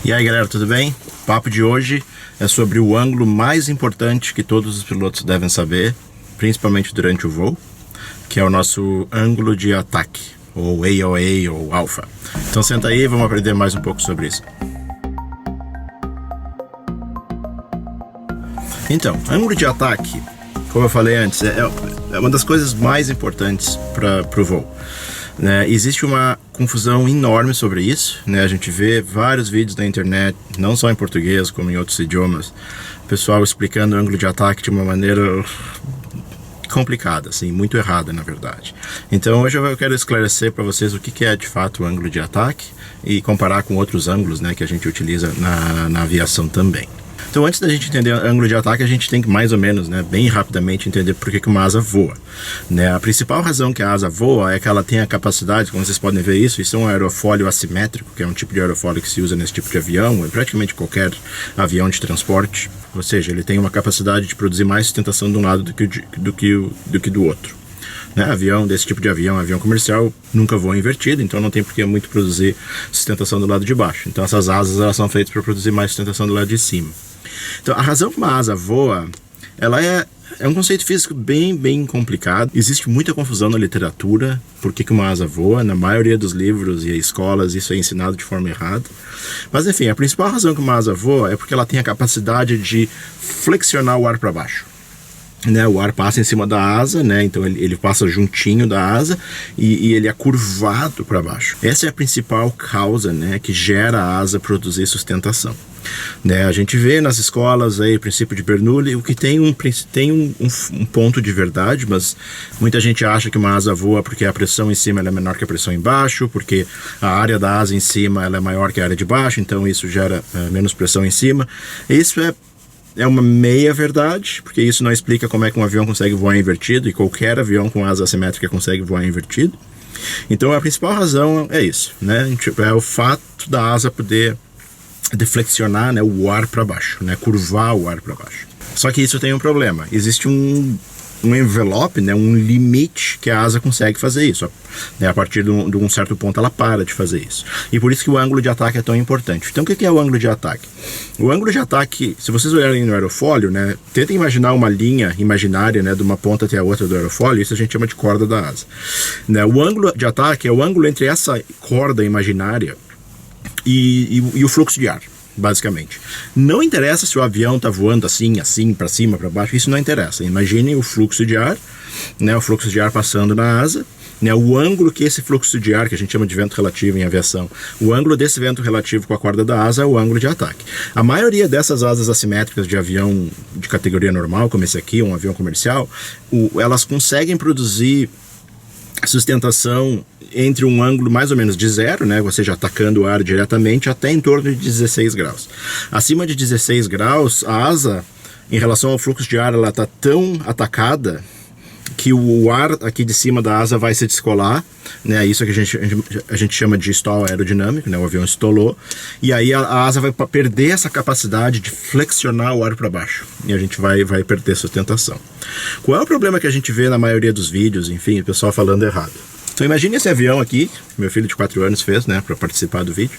E aí galera, tudo bem? O papo de hoje é sobre o ângulo mais importante que todos os pilotos devem saber, principalmente durante o voo, que é o nosso ângulo de ataque, ou AOA ou Alpha. Então senta aí e vamos aprender mais um pouco sobre isso. Então, ângulo de ataque, como eu falei antes, é uma das coisas mais importantes para o voo. Né? Existe uma confusão enorme sobre isso, né? A gente vê vários vídeos na internet, não só em português como em outros idiomas, o pessoal explicando o ângulo de ataque de uma maneira complicada, assim, muito errada na verdade. Então hoje eu quero esclarecer para vocês o que é de fato o ângulo de ataque e comparar com outros ângulos, né, que a gente utiliza na aviação também. Então antes da gente entender o ângulo de ataque, a gente tem que mais ou menos, né, bem rapidamente entender por que uma asa voa. Né? A principal razão que a asa voa é que ela tem a capacidade, como vocês podem ver isso é um aerofólio assimétrico, que é um tipo de aerofólio que se usa nesse tipo de avião, em praticamente qualquer avião de transporte, ou seja, ele tem uma capacidade de produzir mais sustentação de um lado do que do outro. Né? Avião desse tipo de avião comercial, nunca voa invertido, então não tem por que muito produzir sustentação do lado de baixo. Então essas asas elas são feitas para produzir mais sustentação do lado de cima. Então a razão que uma asa voa, ela é um conceito físico bem complicado. Existe muita confusão na literatura por que uma asa voa. Na maioria dos livros e escolas isso é ensinado de forma errada. Mas enfim, a principal razão que uma asa voa é porque ela tem a capacidade de flexionar o ar para baixo. Né, o ar passa em cima da asa, né, então ele passa juntinho da asa e ele é curvado para baixo. Essa é a principal causa, né, que gera a asa produzir sustentação. Né, a gente vê nas escolas aí o princípio de Bernoulli, o que tem um ponto de verdade, mas muita gente acha que uma asa voa porque a pressão em cima ela é menor que a pressão embaixo, porque a área da asa em cima ela é maior que a área de baixo, então isso gera menos pressão em cima. Isso é uma meia verdade, porque isso não explica como é que um avião consegue voar invertido, e qualquer avião com asa assimétrica consegue voar invertido. Então a principal razão é isso, né? É o fato da asa poder deflexionar, né, o ar para baixo, né, curvar o ar para baixo. Só que isso tem um problema, existe um envelope, né, um limite que a asa consegue fazer isso. Né, a partir de um certo ponto ela para de fazer isso. E por isso que o ângulo de ataque é tão importante. Então o que é o ângulo de ataque? O ângulo de ataque, se vocês olharem no aerofólio, né, tentem imaginar uma linha imaginária, né, de uma ponta até a outra do aerofólio, isso a gente chama de corda da asa. Né, o ângulo de ataque é o ângulo entre essa corda imaginária e o fluxo de ar. Basicamente. Não interessa se o avião está voando assim, para cima, para baixo, isso não interessa. Imaginem o fluxo de ar, né, o fluxo de ar passando na asa, né, o ângulo que esse fluxo de ar, que a gente chama de vento relativo em aviação, o ângulo desse vento relativo com a corda da asa é o ângulo de ataque. A maioria dessas asas assimétricas de avião de categoria normal, como esse aqui, um avião comercial, elas conseguem produzir sustentação entre um ângulo mais ou menos de zero, né, ou seja, atacando o ar diretamente, até em torno de 16 graus. Acima de 16 graus, a asa, em relação ao fluxo de ar, ela está tão atacada que o ar aqui de cima da asa vai se descolar, né, isso que a gente chama de stall aerodinâmico, né, o avião estolou, e aí a asa vai perder essa capacidade de flexionar o ar para baixo, e a gente vai perder sustentação. Qual é o problema que a gente vê na maioria dos vídeos, enfim, o pessoal falando errado? Então imagine esse avião aqui, meu filho de 4 anos fez, né, para participar do vídeo.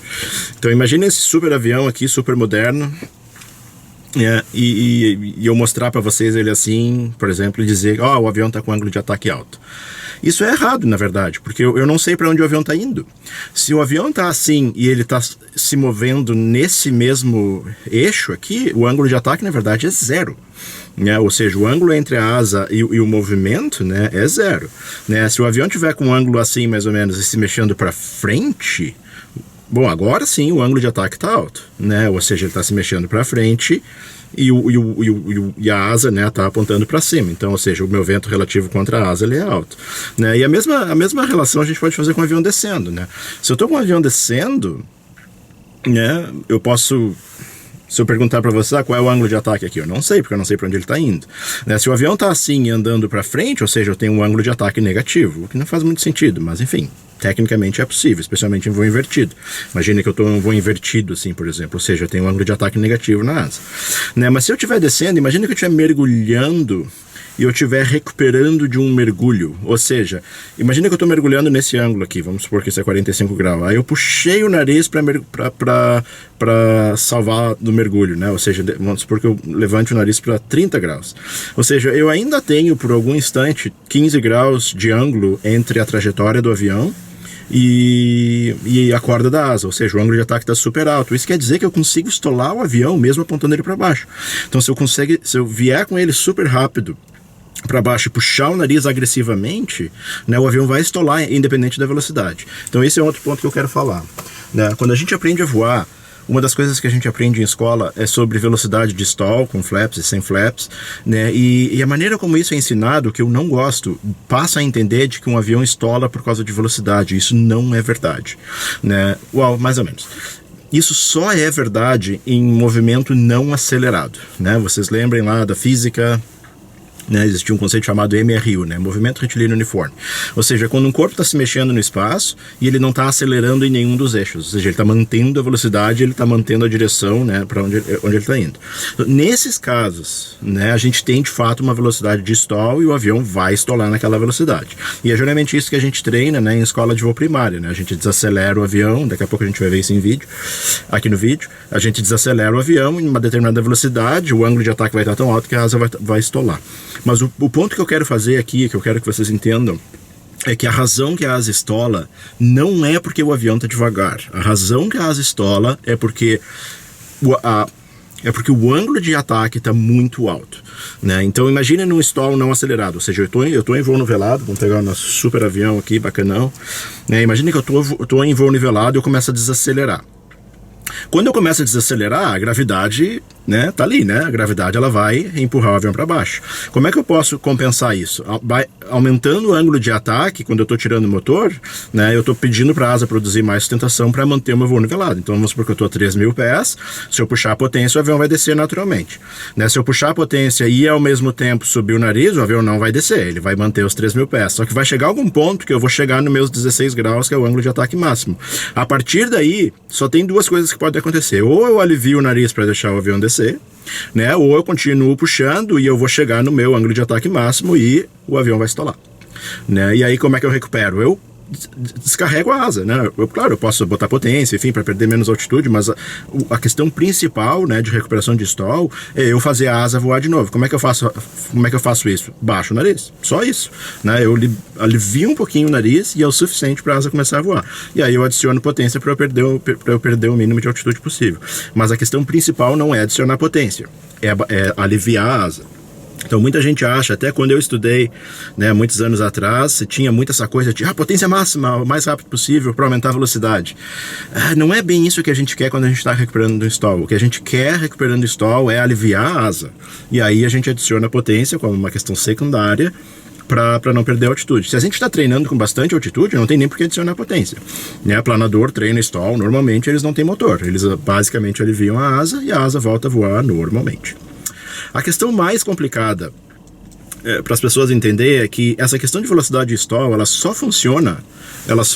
Então imagine esse super avião aqui, super moderno, e eu mostrar para vocês ele assim, por exemplo, e dizer, o avião está com ângulo de ataque alto. Isso é errado, na verdade, porque eu não sei para onde o avião está indo. Se o avião está assim e ele está se movendo nesse mesmo eixo aqui, o ângulo de ataque, na verdade, é zero. Né? Ou seja, o ângulo entre a asa e o movimento, né, é zero. Né? Se o avião tiver com um ângulo assim, mais ou menos, e se mexendo para frente, bom, agora sim o ângulo de ataque está alto. Né? Ou seja, ele está se mexendo para frente e a asa, né, está apontando para cima. Então, ou seja, o meu vento relativo contra a asa ele é alto. Né? E a mesma relação a gente pode fazer com o avião descendo. Né? Se eu estou com o avião descendo, né, eu posso... Se eu perguntar para você, qual é o ângulo de ataque aqui? Eu não sei, porque eu não sei para onde ele está indo. Né? Se o avião está assim andando para frente, ou seja, eu tenho um ângulo de ataque negativo, o que não faz muito sentido, mas enfim, tecnicamente é possível, especialmente em voo invertido. Imagina que eu estou em um voo invertido, assim, por exemplo, ou seja, eu tenho um ângulo de ataque negativo na asa. Né? Mas se eu estiver descendo, imagina que eu estiver mergulhando e eu estiver recuperando de um mergulho, ou seja, imagina que eu estou mergulhando nesse ângulo aqui, vamos supor que isso é 45 graus, aí eu puxei o nariz para salvar do mergulho, né? Ou seja, vamos supor que eu levante o nariz para 30 graus, ou seja, eu ainda tenho por algum instante 15 graus de ângulo entre a trajetória do avião e a corda da asa, ou seja, o ângulo de ataque está super alto. Isso quer dizer que eu consigo estolar o avião mesmo apontando ele para baixo. Então, se eu vier com ele super rápido para baixo e puxar o nariz agressivamente, né, o avião vai estolar independente da velocidade. Então, esse é outro ponto que eu quero falar, né? Quando a gente aprende a voar, uma das coisas que a gente aprende em escola é sobre velocidade de stall, com flaps e sem flaps, né? E a maneira como isso é ensinado, que eu não gosto, passa a entender de que um avião estola por causa de velocidade. Isso não é verdade, né? Uau, mais ou menos. Isso só é verdade em movimento não acelerado, né? Vocês lembrem lá da física, né, existia um conceito chamado MRU, né, movimento retilíneo uniforme. Ou seja, quando um corpo está se mexendo no espaço e ele não está acelerando em nenhum dos eixos, ou seja, ele está mantendo a velocidade, ele está mantendo a direção, né, para onde ele está indo. Então, nesses casos, né, a gente tem de fato uma velocidade de stall e o avião vai estolar naquela velocidade. E é geralmente isso que a gente treina, né, em escola de voo primária, né, a gente desacelera o avião, daqui a pouco a gente vai ver isso em vídeo, aqui no vídeo, a gente desacelera o avião em uma determinada velocidade, o ângulo de ataque vai estar tão alto que a asa vai estolar. Mas o ponto que eu quero fazer aqui, que eu quero que vocês entendam, é que a razão que a asa estola não é porque o avião está devagar. A razão que a asa estola é porque o ângulo de ataque está muito alto, né? Então imagine num stall não acelerado, ou seja, eu tô em voo nivelado, vamos pegar o nosso super avião aqui, bacanão, né? Imagine que eu tô em voo nivelado e eu começo a desacelerar. Quando eu começo a desacelerar, a gravidade, né, tá ali, né? A gravidade ela vai empurrar o avião para baixo. Como é que eu posso compensar isso? Aumentando o ângulo de ataque, quando eu estou tirando o motor, né, eu estou pedindo para a asa produzir mais sustentação para manter o meu voo nivelado. Então vamos supor que eu estou a 3.000 pés, se eu puxar a potência, o avião vai descer naturalmente. Né? Se eu puxar a potência e ao mesmo tempo subir o nariz, o avião não vai descer, ele vai manter os 3.000 pés. Só que vai chegar algum ponto que eu vou chegar nos meus 16 graus, que é o ângulo de ataque máximo. A partir daí, só tem duas coisas que podem acontecer. Ou eu alivio o nariz para deixar o avião descer, né? Ou eu continuo puxando e eu vou chegar no meu ângulo de ataque máximo e o avião vai estolar, né? E aí como é que eu recupero? Eu descarrego a asa, né? Claro, eu posso botar potência, enfim, para perder menos altitude, mas a questão principal, né, de recuperação de stall é eu fazer a asa voar de novo. Como é que eu faço isso? Baixo o nariz, só isso, né? Eu alivio um pouquinho o nariz e é o suficiente para a asa começar a voar. E aí eu adiciono potência para eu perder o mínimo de altitude possível. Mas a questão principal não é adicionar potência, é aliviar a asa. Então muita gente acha, até quando eu estudei, né, muitos anos atrás, tinha muito essa coisa de potência máxima, o mais rápido possível para aumentar a velocidade. Não é bem isso que a gente quer quando a gente está recuperando do stall. O que a gente quer recuperando do stall é aliviar a asa. E aí a gente adiciona a potência como uma questão secundária para não perder a altitude. Se a gente está treinando com bastante altitude, não tem nem por que adicionar potência, né? Planador treina stall, normalmente eles não têm motor. Eles basicamente aliviam a asa e a asa volta a voar normalmente. A questão mais complicada para as pessoas entenderem é que essa questão de velocidade de stall, ela só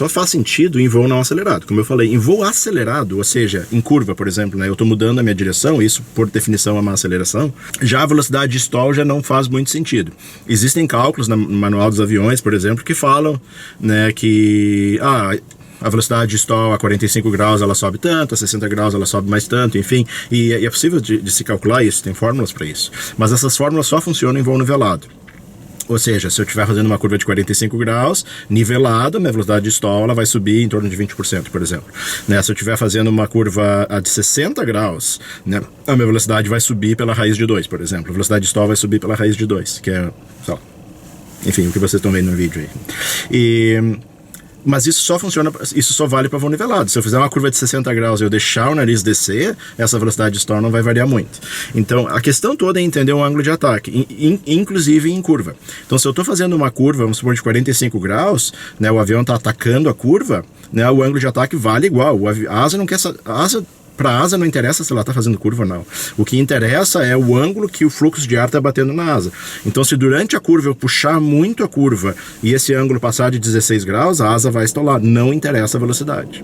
faz sentido em voo não acelerado. Como eu falei, em voo acelerado, ou seja, em curva, por exemplo, né, eu estou mudando a minha direção, isso por definição é uma aceleração, já a velocidade de stall já não faz muito sentido. Existem cálculos no manual dos aviões, por exemplo, que falam, né, que a velocidade de stall a 45 graus ela sobe tanto, a 60 graus ela sobe mais tanto, enfim, e é possível de se calcular isso, tem fórmulas para isso. Mas essas fórmulas só funcionam em voo nivelado. Ou seja, se eu estiver fazendo uma curva de 45 graus, nivelada, minha velocidade de stall ela vai subir em torno de 20%, por exemplo. Né? Se eu estiver fazendo uma curva de 60 graus, né, a minha velocidade vai subir pela raiz de 2, por exemplo. A velocidade de stall vai subir pela raiz de 2, que é, sei lá, enfim, o que vocês estão vendo no vídeo aí. Mas isso só vale para voo nivelado. Se eu fizer uma curva de 60 graus e eu deixar o nariz descer, essa velocidade de stall não vai variar muito. Então, a questão toda é entender um ângulo de ataque, inclusive em curva. Então, se eu estou fazendo uma curva, vamos supor, de 45 graus, né, o avião está atacando a curva, né, o ângulo de ataque vale igual. A asa não quer... Para a asa não interessa se ela está fazendo curva ou não. O que interessa é o ângulo que o fluxo de ar está batendo na asa. Então, se durante a curva eu puxar muito a curva e esse ângulo passar de 16 graus, a asa vai estolar. Não interessa a velocidade.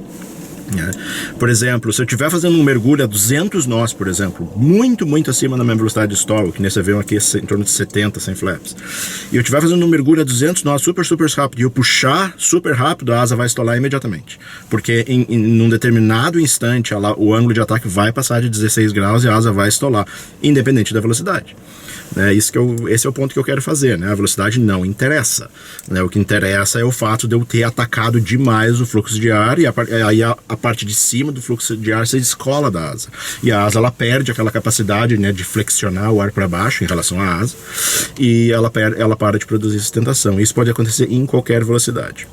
né? Por exemplo, se eu estiver fazendo um mergulho a 200 nós, por exemplo, muito acima da minha velocidade de stall, que nesse avião aqui é em torno de 70 sem flaps, e eu estiver fazendo um mergulho a 200 nós super rápido, e eu puxar super rápido, a asa vai estolar imediatamente, porque num determinado instante o ângulo de ataque vai passar de 16 graus e a asa vai estolar, independente da velocidade. Esse é o ponto que eu quero fazer, né? A velocidade não interessa, né? O que interessa é o fato de eu ter atacado demais o fluxo de ar, e aí a parte de cima do fluxo de ar se descola da asa, e a asa ela perde aquela capacidade, né, de flexionar o ar para baixo em relação à asa, e ela para de produzir sustentação. Isso pode acontecer em qualquer velocidade.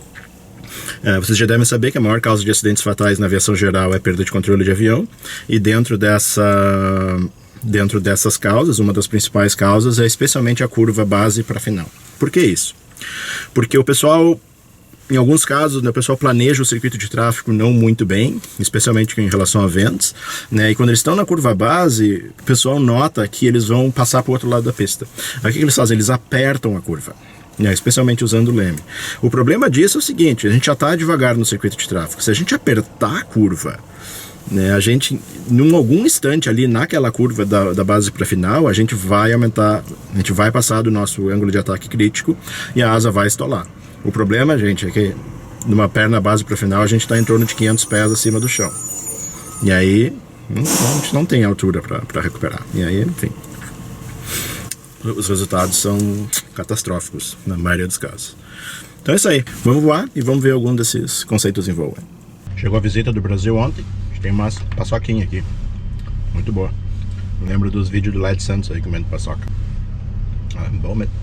Vocês já devem saber que a maior causa de acidentes fatais na aviação geral é perda de controle de avião, e dentro dessas causas, uma das principais causas é especialmente a curva base para final. Por que isso? Porque o pessoal, em alguns casos, né, o pessoal planeja o circuito de tráfego não muito bem, especialmente em relação a ventos, né, e quando eles estão na curva base, o pessoal nota que eles vão passar para o outro lado da pista. Aí o que eles fazem? Eles apertam a curva, né, especialmente usando o leme. O problema disso é o seguinte: a gente já está devagar no circuito de tráfego. Se a gente apertar a curva, né, a gente, num algum instante ali naquela curva da base para final, a gente vai aumentar, a gente vai passar do nosso ângulo de ataque crítico e a asa vai estolar. O problema, gente, é que numa perna base para final a gente está em torno de 500 pés acima do chão. E aí a gente não tem altura para recuperar. E aí, enfim, os resultados são catastróficos na maioria dos casos. Então é isso aí. Vamos voar e vamos ver algum desses conceitos em voo. Chegou a visita do Brasil ontem. Tem uma paçoquinha aqui, muito boa. Eu lembro dos vídeos do Led Santos aí comendo paçoca. Bom mesmo.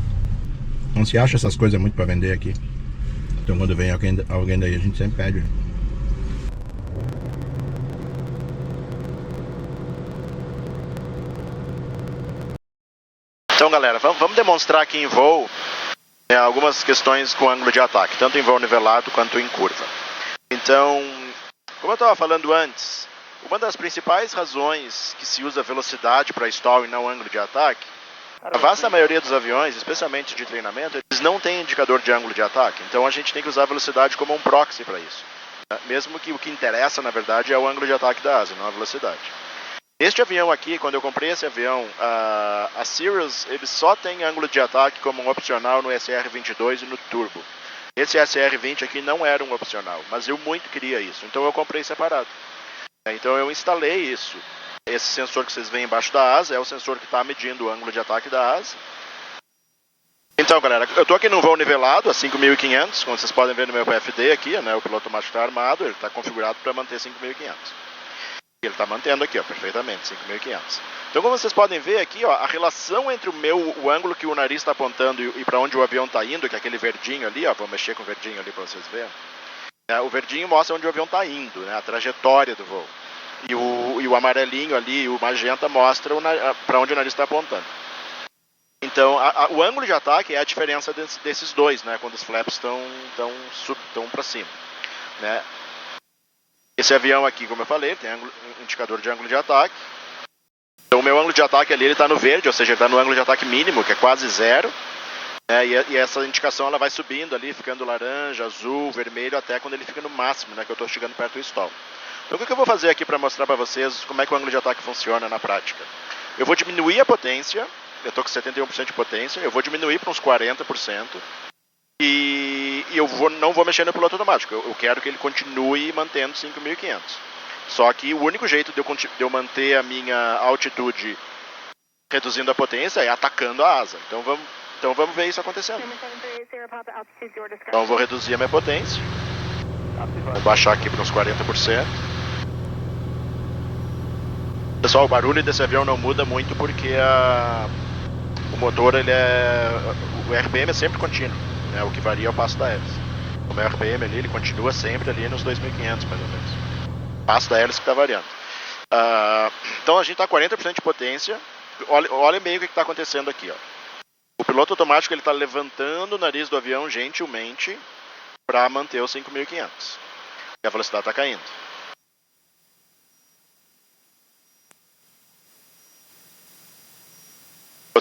Não se acha essas coisas muito para vender aqui. Então quando vem alguém daí a gente sempre pede. Então galera, vamos demonstrar aqui em voo algumas questões com ângulo de ataque, tanto em voo nivelado quanto em curva. Então, como eu estava falando antes, uma das principais razões que se usa velocidade para stall e não ângulo de ataque, a vasta maioria dos aviões, especialmente de treinamento, eles não têm indicador de ângulo de ataque. Então a gente tem que usar a velocidade como um proxy para isso. Mesmo que o que interessa, na verdade, é o ângulo de ataque da asa, não a velocidade. Este avião aqui, quando eu comprei esse avião, a Cirrus, ele só tem ângulo de ataque como um opcional no SR-22 e no turbo. Esse SR-20 aqui não era um opcional, mas eu muito queria isso, então eu comprei separado. Então eu instalei isso. Esse sensor que vocês veem embaixo da asa é o sensor que está medindo o ângulo de ataque da asa. Então galera, eu estou aqui num voo nivelado a 5.500, como vocês podem ver no meu PFD aqui, né, o piloto automático está armado, ele está configurado para manter 5.500. Ele está mantendo aqui, ó, perfeitamente, 5.500. Então, como vocês podem ver aqui, ó, a relação entre o ângulo que o nariz está apontando e para onde o avião está indo, que é aquele verdinho ali, ó, vou mexer com o verdinho ali para vocês verem. O verdinho mostra onde o avião está indo, né, a trajetória do voo. E o amarelinho ali, o magenta, mostra para onde o nariz está apontando. Então, o ângulo de ataque é a diferença desses dois, né, quando os flaps estão para cima, né. Esse avião aqui, como eu falei, tem indicador de ângulo de ataque. Então o meu ângulo de ataque ali está no verde, ou seja, ele está no ângulo de ataque mínimo, que é quase zero. E essa indicação ela vai subindo ali, ficando laranja, azul, vermelho, até quando ele fica no máximo, né, que eu estou chegando perto do stall. Então o que eu vou fazer aqui para mostrar para vocês como é que o ângulo de ataque funciona na prática? Eu vou diminuir a potência, eu estou com 71% de potência, eu vou diminuir para uns 40%. E eu não vou mexer no piloto automático, eu quero que ele continue mantendo 5.500. Só que o único jeito de eu manter a minha altitude reduzindo a potência é atacando a asa. Então vamos ver isso acontecendo. Então eu vou reduzir a minha potência. Vou baixar aqui para uns 40%. Pessoal, o barulho desse avião não muda muito porque o motor, o RPM é sempre contínuo. O que varia é o passo da hélice. O meu RPM ali, ele continua sempre ali nos 2.500 mais ou menos. O passo da hélice que está variando. Então a gente está com 40% de potência. Olha bem o que está acontecendo aqui. Ó. O piloto automático está levantando o nariz do avião gentilmente para manter os 5.500. E a velocidade está caindo.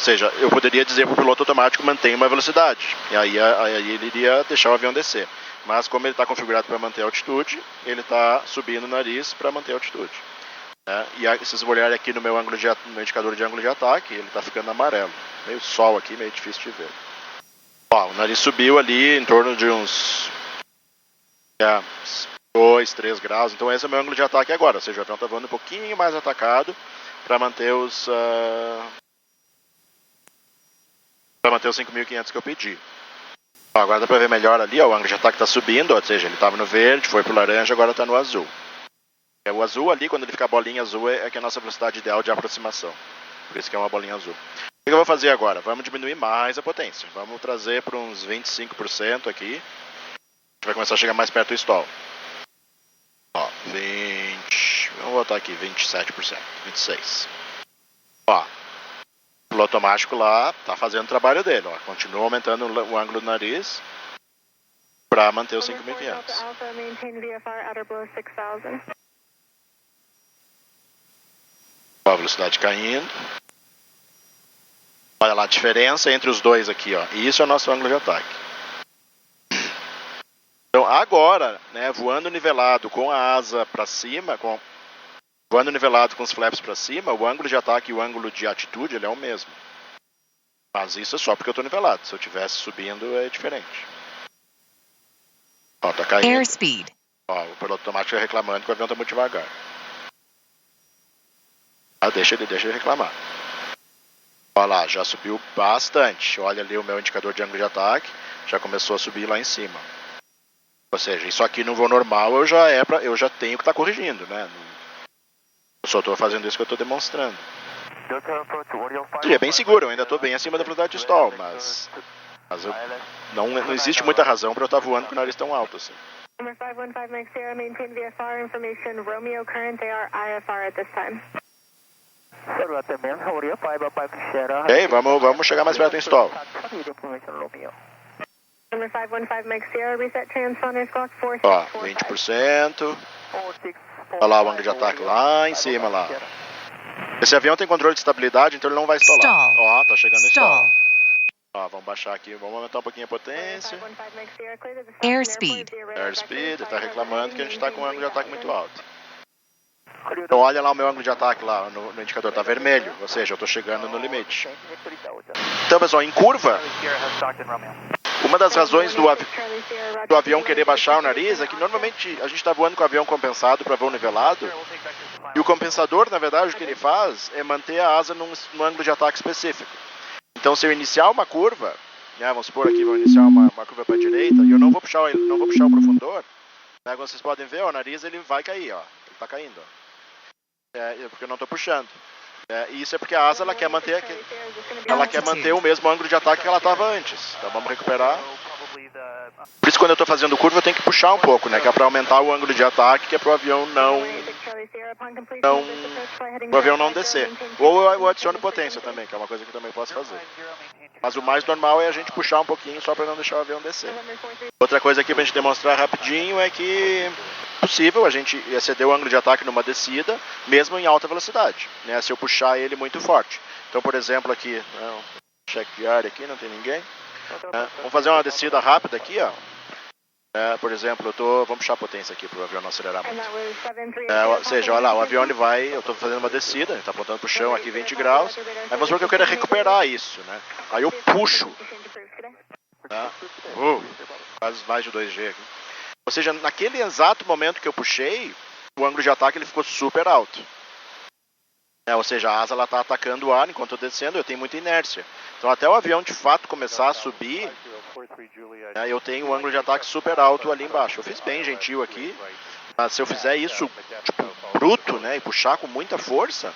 seja, eu poderia dizer para o piloto automático mantenha uma velocidade, e aí ele iria deixar o avião descer. Mas como ele está configurado para manter a altitude, ele está subindo o nariz para manter a altitude. E se vocês olharem aqui no meu indicador de ângulo de ataque, ele está ficando amarelo. Meio sol aqui, meio difícil de ver. Ó, o nariz subiu ali em torno de uns 2, 3 graus. Então esse é o meu ângulo de ataque agora. Ou seja, o avião está voando um pouquinho mais atacado para manter os 5.500 que eu pedi. Ó, agora dá para ver melhor ali, ó, o ângulo de ataque está subindo, ou seja, ele estava no verde, foi para o laranja, agora está no azul. O azul ali, quando ele fica a bolinha azul, é que é a nossa velocidade ideal de aproximação. Por isso que é uma bolinha azul. O que eu vou fazer agora? Vamos diminuir mais a potência. Vamos trazer para uns 25% aqui. A gente vai começar a chegar mais perto do stall. Ó, 20... Vamos botar aqui 27%, 26%. Ó, o piloto automático lá tá fazendo o trabalho dele. Ó. Continua aumentando o ângulo do nariz para manter os 5.500. Ó, a velocidade caindo. Olha lá a diferença entre os dois aqui, ó. E isso é o nosso ângulo de ataque. Então agora, né, voando nivelado com a asa para cima, voando nivelado com os flaps para cima, o ângulo de ataque e o ângulo de atitude ele é o mesmo. Mas isso é só porque eu estou nivelado. Se eu estivesse subindo é diferente. Ó, tá caindo. Airspeed. Ó, o piloto automático reclamando que o avião está muito devagar. Deixa ele reclamar. Olha lá, já subiu bastante. Olha ali o meu indicador de ângulo de ataque. Já começou a subir lá em cima. Ou seja, isso aqui no voo normal eu já tenho que estar corrigindo, né? Eu só estou fazendo isso que eu estou demonstrando. É bem seguro, eu ainda estou bem acima da velocidade de stall, mas não existe muita razão para eu estar voando com o nariz tão alto assim. Number 515 Mike Sierra, maintain VFR information, Romeo current, they are IFR at this time. Ok, vamos chegar mais perto do stall. Number 515 Mike Sierra, reset transponders clock 4645. Ó, 20%. Olha lá o ângulo de ataque lá em cima lá. Esse avião tem controle de estabilidade, então ele não vai estolar. Ó, tá chegando stall. Ó, vamos baixar aqui, vamos aumentar um pouquinho a potência. Airspeed. Airspeed, tá reclamando que a gente tá com um ângulo de ataque muito alto. Então olha lá o meu ângulo de ataque lá no indicador, tá vermelho, ou seja, eu tô chegando no limite. Então pessoal, em curva, uma das razões do avião querer baixar o nariz é que normalmente a gente está voando com o avião compensado para voo nivelado, e o compensador, na verdade, o que ele faz é manter a asa num ângulo de ataque específico. Então se eu iniciar uma curva, né, vamos supor aqui, vou iniciar uma curva para a direita, e eu não vou puxar o profundor, né, como vocês podem ver, ó, o nariz ele vai cair, ó, ele está caindo, ó. Porque eu não estou puxando. E isso é porque a asa ela quer manter o mesmo ângulo de ataque que ela estava antes. Então vamos recuperar. Por isso quando eu estou fazendo curva eu tenho que puxar um pouco, né? Que é para aumentar o ângulo de ataque, que é para o avião não descer. Ou eu adiciono potência também, que é uma coisa que eu também posso fazer. Mas o mais normal é a gente puxar um pouquinho só para não deixar o avião descer. Outra coisa aqui para a gente demonstrar rapidinho é que é possível a gente exceder o ângulo de ataque numa descida, mesmo em alta velocidade, né? Se eu puxar ele muito forte. Então, por exemplo, aqui, check de área aqui, não tem ninguém. Vamos fazer uma descida rápida aqui, ó. Por exemplo, vamos puxar a potência aqui para o avião não acelerar muito. Ou seja, olha lá, o avião ele vai, eu estou fazendo uma descida, ele está apontando para o chão aqui 20 graus. Aí vamos ver que eu quero recuperar isso, né? Aí eu puxo. Quase mais de 2G aqui. Ou seja, naquele exato momento que eu puxei, o ângulo de ataque ele ficou super alto. Ou seja, a asa está atacando o ar enquanto eu estou descendo, eu tenho muita inércia. Então até o avião de fato começar a subir, eu tenho um ângulo de ataque super alto ali embaixo. Eu fiz bem gentil aqui, mas se eu fizer isso tipo, bruto, né, e puxar com muita força,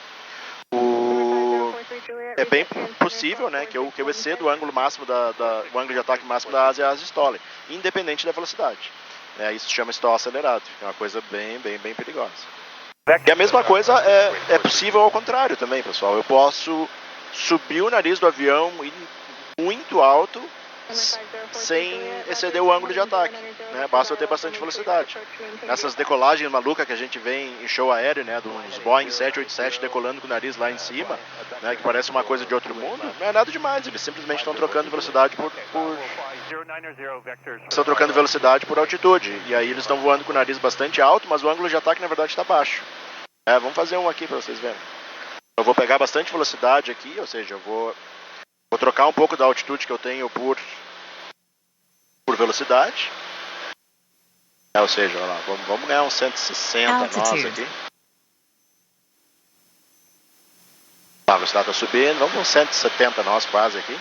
é bem possível, né, que eu excedo o ângulo máximo o ângulo de ataque máximo da asa e a asa estole, independente da velocidade. Isso se chama stall acelerado, é uma coisa bem perigosa. E a mesma coisa é possível ao contrário também, pessoal. Eu posso subir o nariz do avião muito alto sem exceder o ângulo de ataque, né? Basta eu ter bastante velocidade. Nessas decolagens malucas que a gente vê em show aéreo, né, dos Boeing 787 decolando com o nariz lá em cima, né, que parece uma coisa de outro mundo, não é nada demais, eles simplesmente estão trocando velocidade estão trocando velocidade por altitude, e aí eles estão voando com o nariz bastante alto, mas o ângulo de ataque na verdade está baixo. Vamos fazer um aqui para vocês verem. Eu vou pegar bastante velocidade aqui, ou seja, eu vou trocar um pouco da altitude que eu tenho por velocidade. Ou seja, olha lá, vamos ganhar uns 160 nós aqui. A velocidade está subindo, vamos uns 170 nós quase aqui.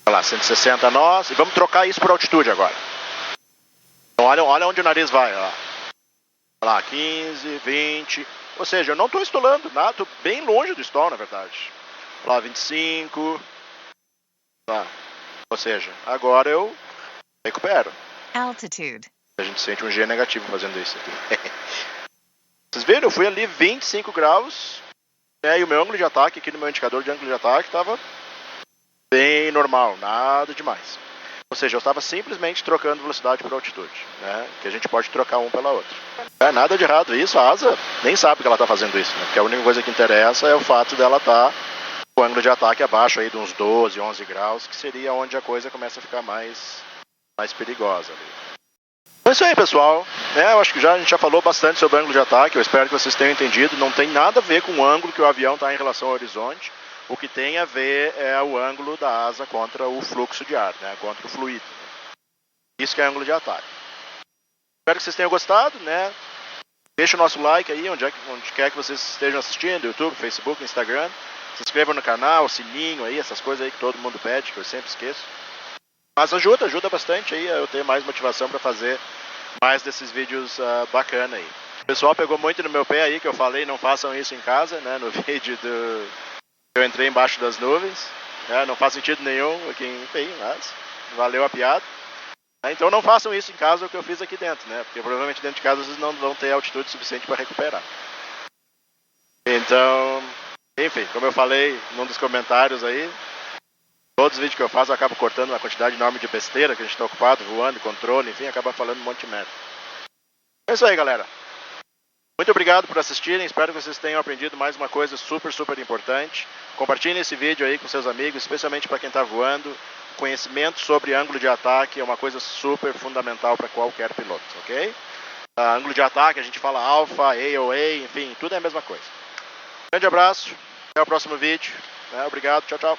Olha lá, 160 nós, e vamos trocar isso por altitude agora. Então olha onde o nariz vai, ó. Olha lá, 15, 20, ou seja, eu não estou estolando nada, estou bem longe do stall na verdade. Olha lá, 25, tá. Ou seja, agora eu recupero. Altitude. A gente sente um G negativo fazendo isso aqui. Vocês viram? Eu fui ali 25 graus, né, e o meu ângulo de ataque aqui no meu indicador de ângulo de ataque estava bem normal, nada demais. Ou seja, eu estava simplesmente trocando velocidade por altitude, né, que a gente pode trocar um pela outra. Nada de errado isso, a asa nem sabe que ela está fazendo isso, né, porque a única coisa que interessa é o fato dela estar com o ângulo de ataque abaixo aí de uns 12, 11 graus, que seria onde a coisa começa a ficar mais perigosa ali. É isso aí, pessoal. Eu acho que a gente já falou bastante sobre o ângulo de ataque. Eu espero que vocês tenham entendido. Não tem nada a ver com o ângulo que o avião está em relação ao horizonte. O que tem a ver é o ângulo da asa contra o fluxo de ar, né? Contra o fluido. Isso que é ângulo de ataque. Espero que vocês tenham gostado, né? Deixa o nosso like aí, onde quer que vocês estejam assistindo, YouTube, Facebook, Instagram. Se inscrevam no canal, sininho aí, essas coisas aí que todo mundo pede, que eu sempre esqueço. Mas ajuda bastante aí a eu ter mais motivação para fazer mais desses vídeos bacana aí. O pessoal pegou muito no meu pé aí, que eu falei, não façam isso em casa, né, no vídeo eu entrei embaixo das nuvens, né, não faz sentido nenhum, aqui, enfim, mas valeu a piada. Então não façam isso em casa, o que eu fiz aqui dentro, né, porque provavelmente dentro de casa vocês não vão ter altitude suficiente para recuperar. Então, enfim, como eu falei num dos comentários aí, todos os vídeos que eu faço eu acabo cortando uma quantidade enorme de besteira, que a gente está ocupado, voando, controle, enfim, acaba falando um monte de merda. É isso aí, galera. Muito obrigado por assistirem, espero que vocês tenham aprendido mais uma coisa super importante. Compartilhem esse vídeo aí com seus amigos, especialmente para quem está voando. Conhecimento sobre ângulo de ataque é uma coisa super fundamental para qualquer piloto, ok? Ângulo de ataque, a gente fala alfa, AOA, enfim, tudo é a mesma coisa. Grande abraço, até o próximo vídeo. Obrigado, tchau, tchau.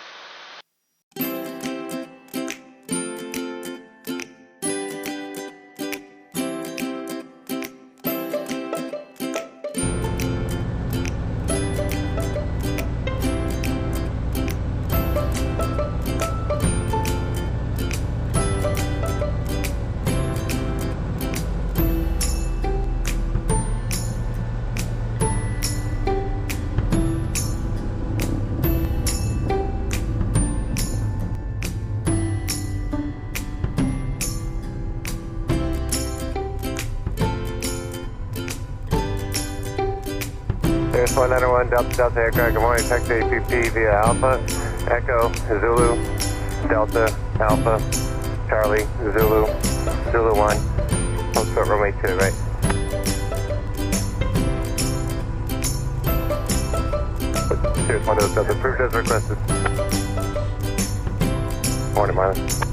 There's 191 Delta aircraft. Good morning. Taxi APP via Alpha, Echo, Zulu, Delta, Alpha, Charlie, Zulu, Zulu 1. Let's start runway 2, right? Here's one of those Delta. Approved as requested. Morning, Marlon.